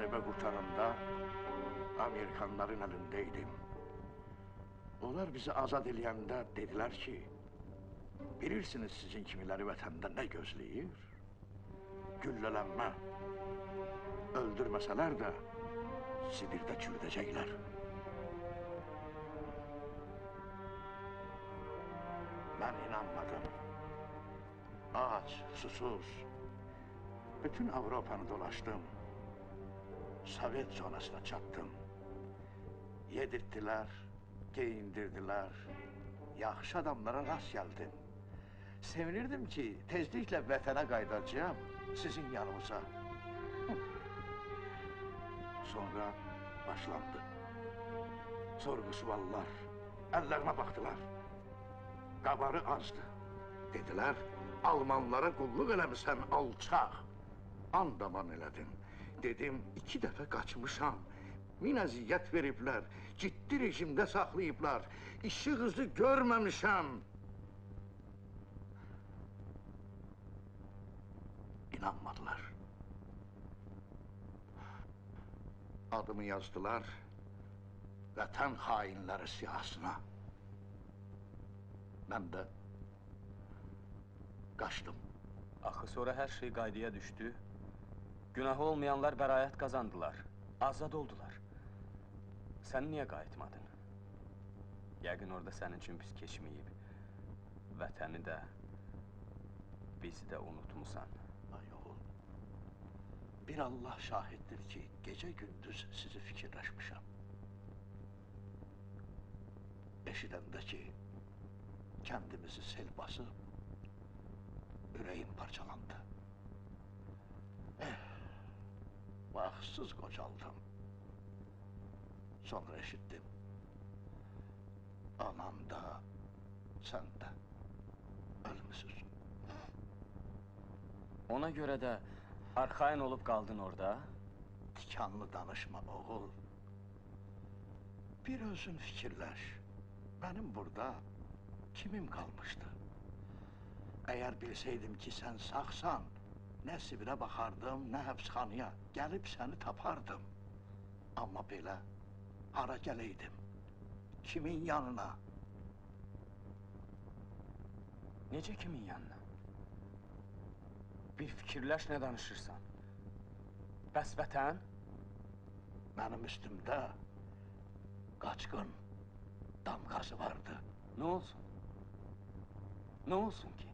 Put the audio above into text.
müharibə qurtaranda Amerikanların əlindəydim. Onlar bizi azad eləyəndə dedilər ki, bilirsiniz sizin kimiləri vətəndə nə gözləyir? Güllələnmə. Öldürməsələr də Sibirdə çürüdəcəklər. Mən inanmadım. Aç, susuz. Bütün Avropanı dolaşdım. Sovet zonasına çatdım. Yedirtdilər, geyindirdilər. Yaxşı adamlara rast gəldim. Sevinirdim ki, tezliklə vətənə qaydacağım sizin yanınıza. Sonra başlandı. Sorğu-suallar, əllərimə baxdılar. Qabarı azdı. Dedilər, Almanlara qulluq eləmirsən, alçaq. Andaman elədim. Dedim, 2 dəfə qaçmışam. Min əziyyət veriblər, ciddi rejimdə saxlayıblar. İşıq hızı görməmişəm. İnanmadılar. Adımı yazdılar, vətən hainləri siyahısına. Mən də qaçdım. Axı sonra hər şey qaydaya düşdü. Günahı olmayanlar bəraət qazandılar, azad oldular. Sən niyə qayıtmadın? Yəqin orada sənin üçün pis keçməyib. Vətəni də, bizi də unutmusan. Ay oğul, bir Allah şahiddir ki, gecə-gündüz sizi fikirləşmişəm. Eşidəndə ki, kəndimizi sel basıb, ürəyim parçalandı. Vaxtsız qocaldım. Sonra eşitdim. Anan da, sən də ölmüsüz. Ona görə də arxain olub qaldın orada? Tikanlı danışma, oğul. Bir özün fikirləş. Mənim burada kimim qalmışdı? Əgər bilsəydim ki, sən sağsan, nə Sibirə baxardım, nə həbsxanaya, gəlib səni tapardım. Amma belə, hara gələydim? Kimin yanına? Necə kimin yanına? Bir fikirləş nə danışırsan? Bəs vətən? Mənim üstümdə qaçqın damğası vardı. Nə olsun? Nə olsun ki?